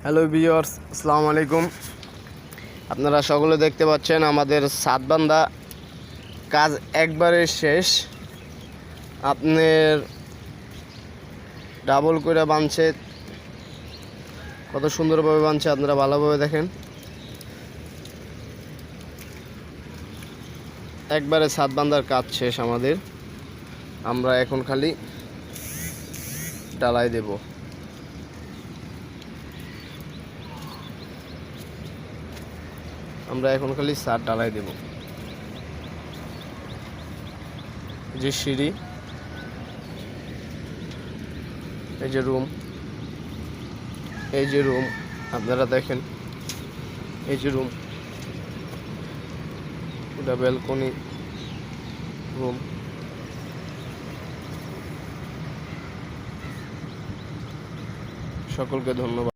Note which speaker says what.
Speaker 1: Hello viewers, আসসালামু আলাইকুম। আপনারা সকলে দেখতে পাচ্ছেন আমাদের ছাদ বান্ধা কাজ একবারে শেষ। আপনার ডাবল করে বাঁধছে, কত সুন্দরভাবে বাঁধছে, আপনারা ভালোভাবে দেখেন। একবারে ছাদ বান্ধার কাজ শেষ আমাদের। আমরা এখন খালি ঢালাই দেব। আমরা এখন খালি ছাদ ঢালাই দেব। যে সিঁড়ি, এই যে রুম, এই যে রুম, আপনারা দেখেন, এই যে রুম, এটা ব্যালকনি রুম। সকলকে ধন্যবাদ।